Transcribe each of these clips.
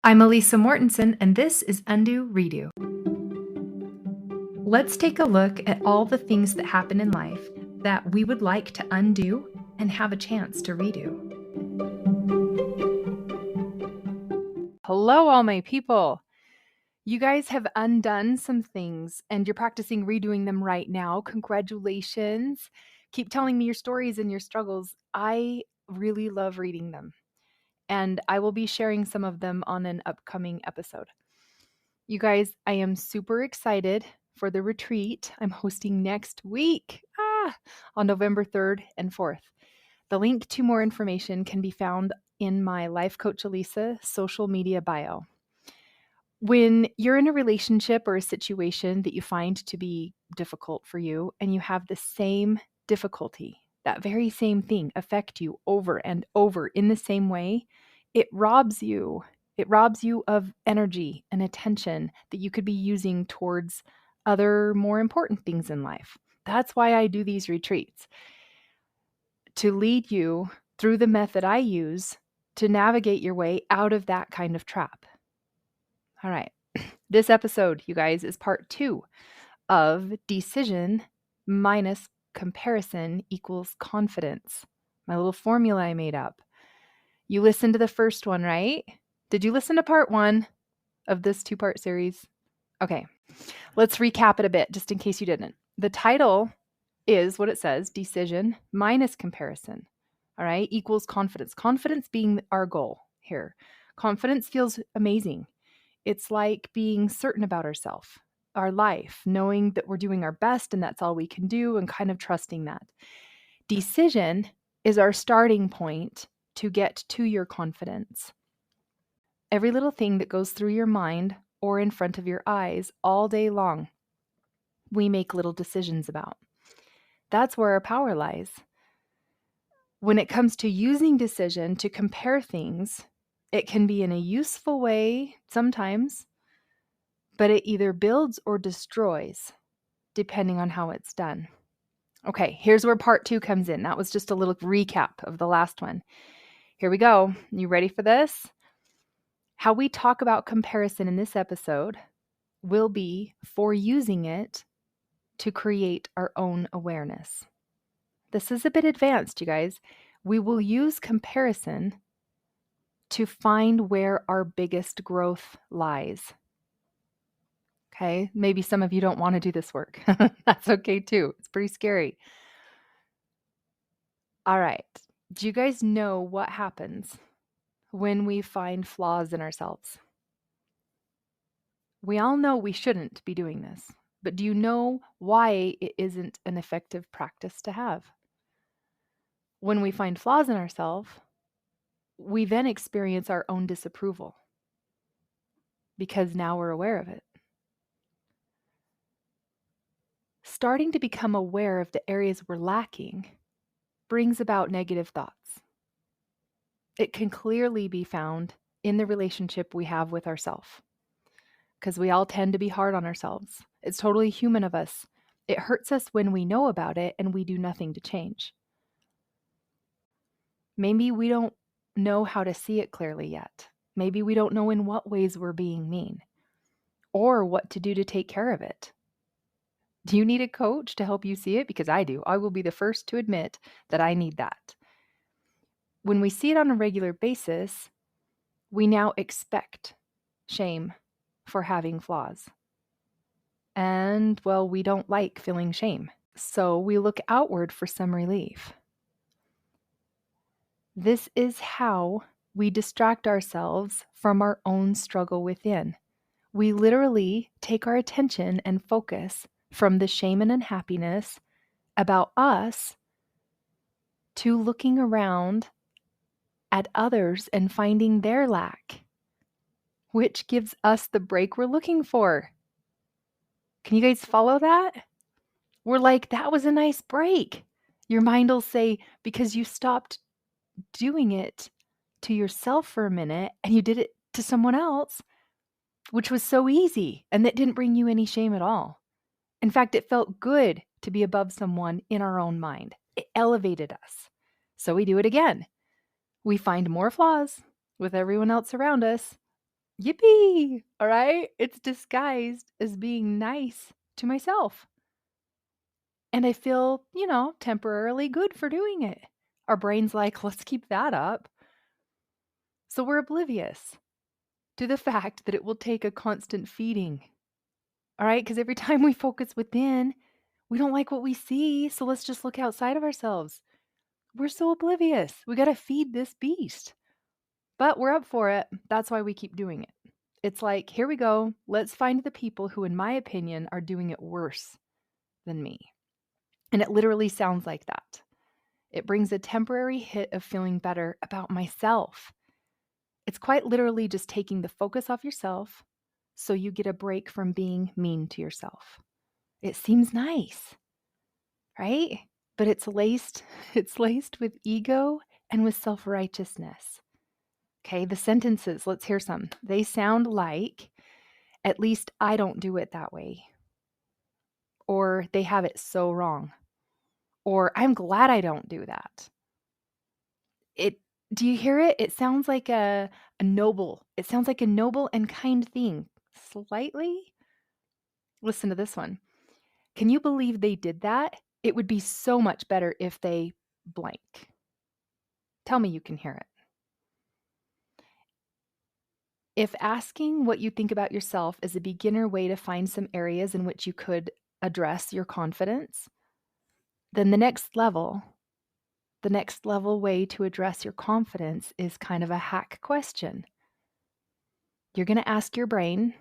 I'm Elisa Mortensen, and this is Undo Redo. Let's take a look at all the things that happen in life that we would like to undo and have a chance to redo. Hello, all my people. You guys have undone some things and you're practicing redoing them right now. Congratulations. Keep telling me your stories and your struggles. I really love reading them, and I will be sharing some of them on an upcoming episode. You guys, I am super excited for the retreat I'm hosting next week on November 3rd and 4th. The link to more information can be found in my Life Coach Elisa social media bio. When you're in a relationship or a situation that you find to be difficult for you and you have the same difficulty, that very same thing affect you over and over in the same way, it robs you. It robs you of energy and attention that you could be using towards other more important things in life. That's why I do these retreats, to lead you through the method I use to navigate your way out of that kind of trap. All right. This episode, you guys, is part 2 of decision minus comparison equals confidence. My little formula I made up. You listened to the first one, right? Did you listen to part 1 of this 2-part series? Okay, let's recap it a bit just in case you didn't. The title is what it says, decision minus comparison, all right, equals confidence. Confidence being our goal here. Confidence feels amazing. It's like being certain about ourselves, our life, knowing that we're doing our best and that's all we can do and kind of trusting that. Decision is our starting point to get to your confidence. Every little thing that goes through your mind or in front of your eyes all day long, we make little decisions about. That's where our power lies. When it comes to using decision to compare things, it can be in a useful way sometimes, but it either builds or destroys, depending on how it's done. Okay, here's where part 2 comes in. That was just a little recap of the last one. Here we go. You ready for this? How we talk about comparison in this episode will be for using it to create our own awareness. This is a bit advanced, you guys. We will use comparison to find where our biggest growth lies. Okay, maybe some of you don't want to do this work. That's okay too. It's pretty scary. All right. Do you guys know what happens when we find flaws in ourselves? We all know we shouldn't be doing this, but do you know why it isn't an effective practice to have? When we find flaws in ourselves, we then experience our own disapproval because now we're aware of it. Starting to become aware of the areas we're lacking brings about negative thoughts. It can clearly be found in the relationship we have with ourselves, because we all tend to be hard on ourselves. It's totally human of us. It hurts us when we know about it and we do nothing to change. Maybe we don't know how to see it clearly yet. Maybe we don't know in what ways we're being mean or what to do to take care of it. Do you need a coach to help you see it? Because I do. I will be the first to admit that I need that. When we see it on a regular basis, we now expect shame for having flaws. And, well, we don't like feeling shame. So we look outward for some relief. This is how we distract ourselves from our own struggle within. We literally take our attention and focus from the shame and unhappiness about us to looking around at others and finding their lack, which gives us the break we're looking for. Can you guys follow that? We're like, that was a nice break. Your mind will say, because you stopped doing it to yourself for a minute and you did it to someone else, which was so easy and that didn't bring you any shame at all. In fact, it felt good to be above someone in our own mind. It elevated us. So we do it again. We find more flaws with everyone else around us Yippee! All right? It's disguised as being nice to myself. And I feel, temporarily good for doing it. Our brain's like, let's keep that up. So we're oblivious to the fact that it will take a constant feeding. All right? Because every time we focus within, we don't like what we see. So let's just look outside of ourselves. We're so oblivious. We got to feed this beast. But we're up for it. That's why we keep doing it. It's like, here we go. Let's find the people who, in my opinion, are doing it worse than me. And it literally sounds like that. It brings a temporary hit of feeling better about myself. It's quite literally just taking the focus off yourself so you get a break from being mean to yourself. It seems nice, right? But it's laced with ego and with self-righteousness. Okay, the sentences, let's hear some. They sound like, at least I don't do it that way. Or they have it so wrong. Or I'm glad I don't do that. Do you hear it? It sounds like a noble. It sounds like a noble and kind thing. Slightly. Listen to this one. Can you believe they did that? It would be so much better if they blank. Tell me you can hear it. If asking what you think about yourself is a beginner way to find some areas in which you could address your confidence, then the next level way to address your confidence is kind of a hack question. You're going to ask your brain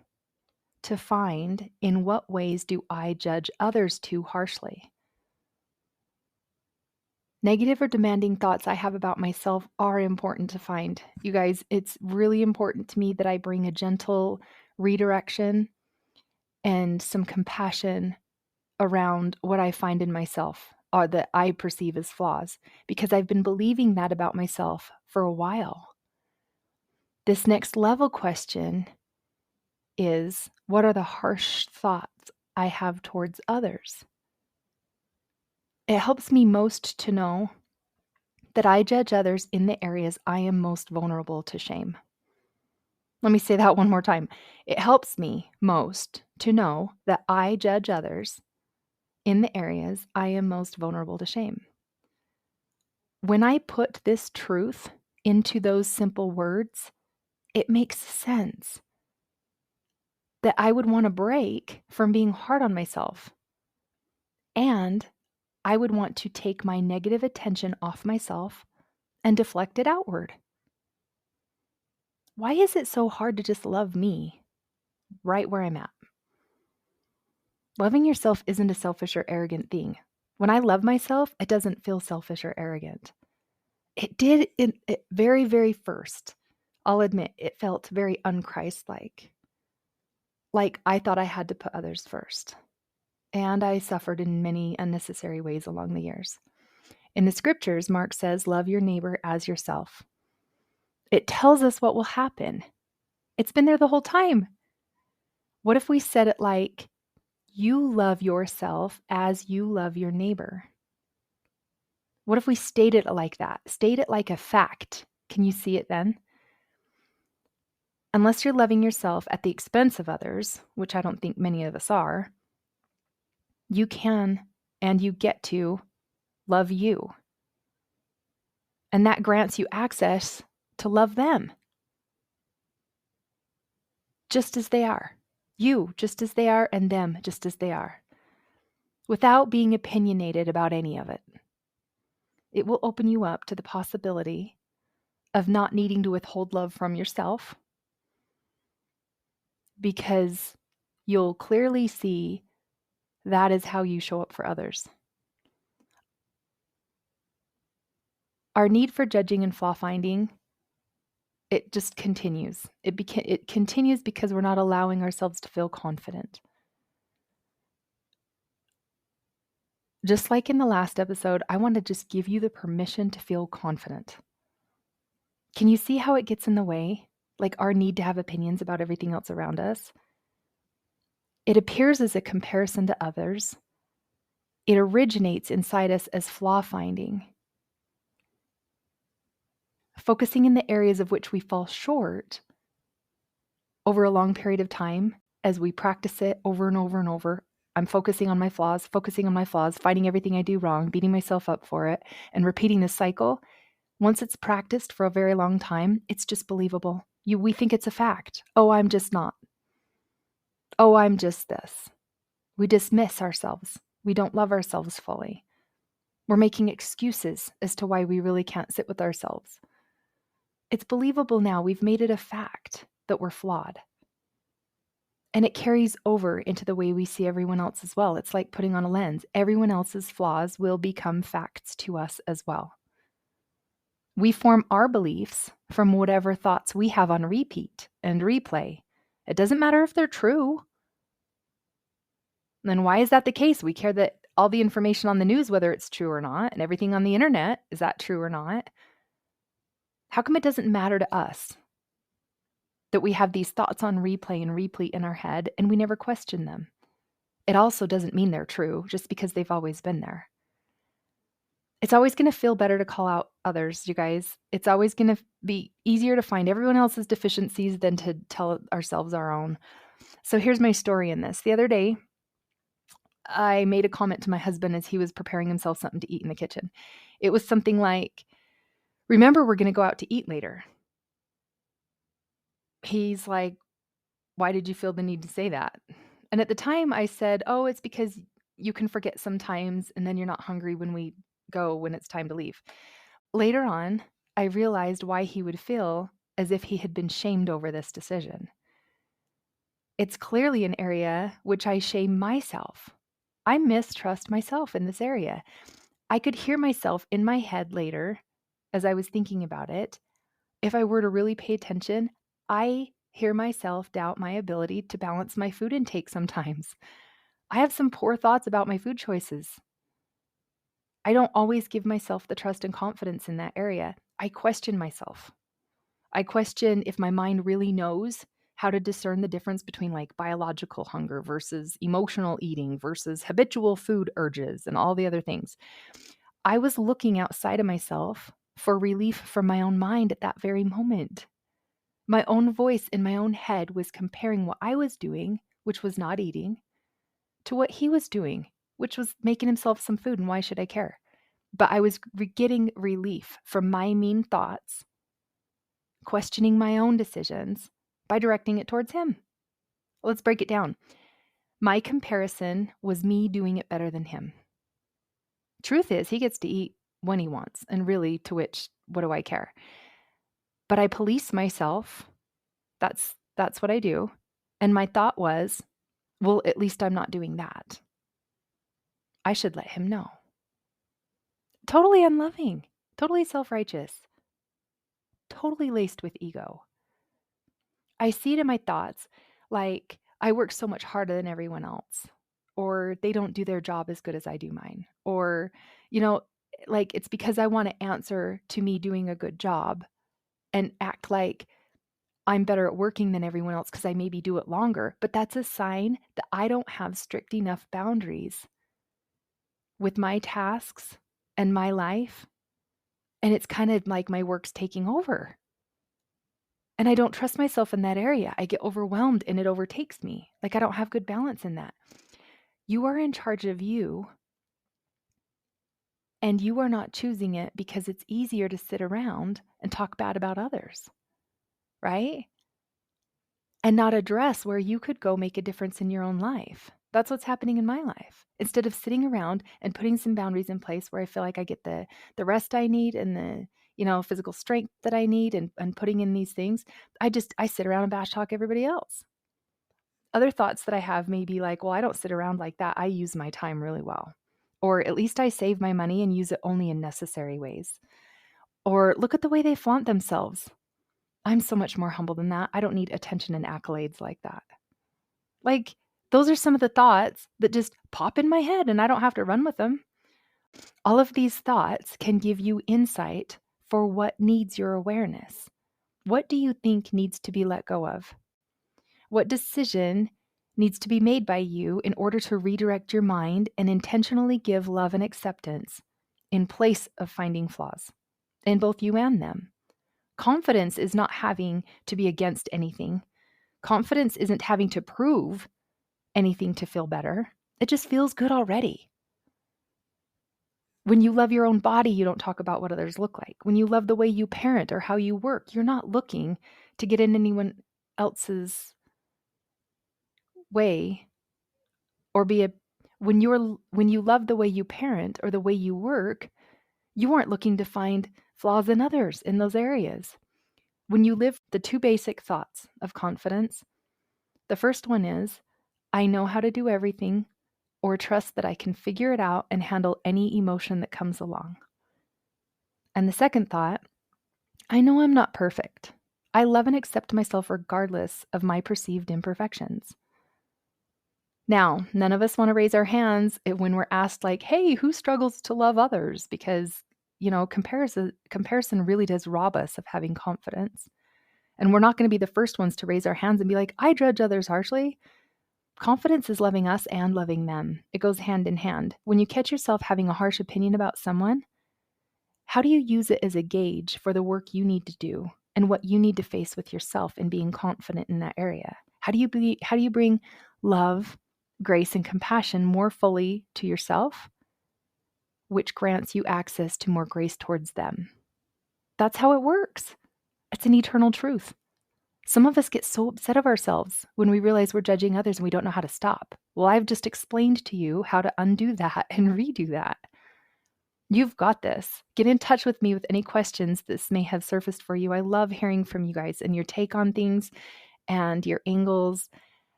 to find, in what ways do I judge others too harshly? Negative or demanding thoughts I have about myself are important to find. You guys, it's really important to me that I bring a gentle redirection and some compassion around what I find in myself or that I perceive as flaws, because I've been believing that about myself for a while. This next level question is, what are the harsh thoughts I have towards others? It helps me most to know that I judge others in the areas I am most vulnerable to shame. Let me say that one more time. It helps me most to know that I judge others in the areas I am most vulnerable to shame. When I put this truth into those simple words, it makes sense that I would want to break from being hard on myself. And I would want to take my negative attention off myself and deflect it outward. Why is it so hard to just love me right where I'm at? Loving yourself isn't a selfish or arrogant thing. When I love myself, it doesn't feel selfish or arrogant. It did at very, very first. I'll admit it felt very un-Christ-like. Like I thought I had to put others first. And I suffered in many unnecessary ways along the years. In the scriptures, Mark says, love your neighbor as yourself. It tells us what will happen. It's been there the whole time. What if we said it like, you love yourself as you love your neighbor? What if we stated it like that? State it like a fact. Can you see it then? Unless you're loving yourself at the expense of others, which I don't think many of us are, you can and you get to love you. And that grants you access to love them just as they are. You just as they are, and them just as they are, without being opinionated about any of it. It will open you up to the possibility of not needing to withhold love from yourself, because you'll clearly see that is how you show up for others. Our need for judging and flaw finding, it just continues. It continues because we're not allowing ourselves to feel confident. Just like in the last episode, I want to just give you the permission to feel confident. Can you see how it gets in the way? Like our need to have opinions about everything else around us? It appears as a comparison to others. It originates inside us as flaw finding. Focusing in the areas of which we fall short over a long period of time, as we practice it over and over and over, I'm focusing on my flaws, finding everything I do wrong, beating myself up for it, and repeating this cycle. Once it's practiced for a very long time, it's just believable. We think it's a fact. Oh, I'm just not. Oh, I'm just this. We dismiss ourselves. We don't love ourselves fully. We're making excuses as to why we really can't sit with ourselves. It's believable now. We've made it a fact that we're flawed. And it carries over into the way we see everyone else as well. It's like putting on a lens. Everyone else's flaws will become facts to us as well. We form our beliefs from whatever thoughts we have on repeat and replay. It doesn't matter if they're true. Then why is that the case? We care that all the information on the news, whether it's true or not, and everything on the internet, is that true or not? How come it doesn't matter to us that we have these thoughts on replay and repeat in our head and we never question them? It also doesn't mean they're true just because they've always been there. It's always going to feel better to call out others, you guys. It's always going to be easier to find everyone else's deficiencies than to tell ourselves our own. So here's my story in this. The other day, I made a comment to my husband as he was preparing himself something to eat in the kitchen. It was something like, remember, we're going to go out to eat later. He's like, why did you feel the need to say that? And at the time I said, oh, it's because you can forget sometimes and then you're not hungry when we go when it's time to leave. Later on, I realized why he would feel as if he had been shamed over this decision. It's clearly an area which I shame myself. I mistrust myself in this area. I could hear myself in my head later as I was thinking about it. If I were to really pay attention, I hear myself doubt my ability to balance my food intake sometimes. I have some poor thoughts about my food choices. I don't always give myself the trust and confidence in that area. I question myself. I question if my mind really knows how to discern the difference between like biological hunger versus emotional eating versus habitual food urges and all the other things. I was looking outside of myself for relief from my own mind at that very moment. My own voice in my own head was comparing what I was doing, which was not eating, to what he was doing, which was making himself some food, and why should I care? But I was getting relief from my mean thoughts, questioning my own decisions by directing it towards him. Let's break it down. My comparison was me doing it better than him. Truth is, he gets to eat when he wants, and really, to which, what do I care? But I police myself. That's what I do. And my thought was, well, at least I'm not doing that. I should let him know. Totally unloving, totally self-righteous, totally laced with ego. I see it in my thoughts like I work so much harder than everyone else, or they don't do their job as good as I do mine, or, like it's because I want to answer to me doing a good job and act like I'm better at working than everyone else because I maybe do it longer. But that's a sign that I don't have strict enough boundaries with my tasks and my life. And it's kind of like my work's taking over. And I don't trust myself in that area. I get overwhelmed and it overtakes me. Like I don't have good balance in that. You are in charge of you. And you are not choosing it because it's easier to sit around and talk bad about others, right? And not address where you could go make a difference in your own life. That's what's happening in my life. Instead of sitting around and putting some boundaries in place where I feel like I get the rest I need and the physical strength that I need and putting in these things, I sit around and bash talk everybody else. Other thoughts that I have may be like, well, I don't sit around like that. I use my time really well. Or at least I save my money and use it only in necessary ways. Or look at the way they flaunt themselves. I'm so much more humble than that. I don't need attention and accolades like that. Like, those are some of the thoughts that just pop in my head and I don't have to run with them. All of these thoughts can give you insight for what needs your awareness. What do you think needs to be let go of? What decision needs to be made by you in order to redirect your mind and intentionally give love and acceptance in place of finding flaws in both you and them? Confidence is not having to be against anything. Confidence isn't having to prove anything to feel better. It just feels good already. When you love your own body, you don't talk about what others look like. When you love the way you parent or how you work, you're not looking to get in anyone else's way or be a when you love the way you parent or the way you work, you aren't looking to find flaws in others in those areas. When you live the two basic thoughts of confidence, the first one is, I know how to do everything, or trust that I can figure it out and handle any emotion that comes along. And the second thought, I know I'm not perfect. I love and accept myself regardless of my perceived imperfections. Now, none of us want to raise our hands when we're asked, like, hey, who struggles to love others? Because, comparison really does rob us of having confidence. And we're not going to be the first ones to raise our hands and be like, I judge others harshly. Confidence is loving us and loving them. It goes hand in hand. When you catch yourself having a harsh opinion about someone, how do you use it as a gauge for the work you need to do and what you need to face with yourself in being confident in that area? How do you bring love, grace, and compassion more fully to yourself, which grants you access to more grace towards them? That's how it works. It's an eternal truth. Some of us get so upset of ourselves when we realize we're judging others and we don't know how to stop. Well, I've just explained to you how to undo that and redo that. You've got this. Get in touch with me with any questions this may have surfaced for you. I love hearing from you guys and your take on things and your angles.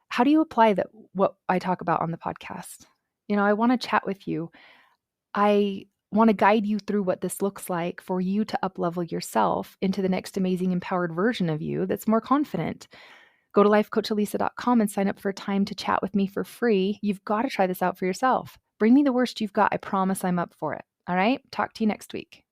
How do you apply what I talk about on the podcast? I want to chat with you. I want to guide you through what this looks like for you to uplevel yourself into the next amazing empowered version of you that's more confident. Go to lifecoachalisa.com and sign up for a time to chat with me for free. You've got to try this out for yourself. Bring me the worst you've got. I promise I'm up for it. All right? Talk to you next week.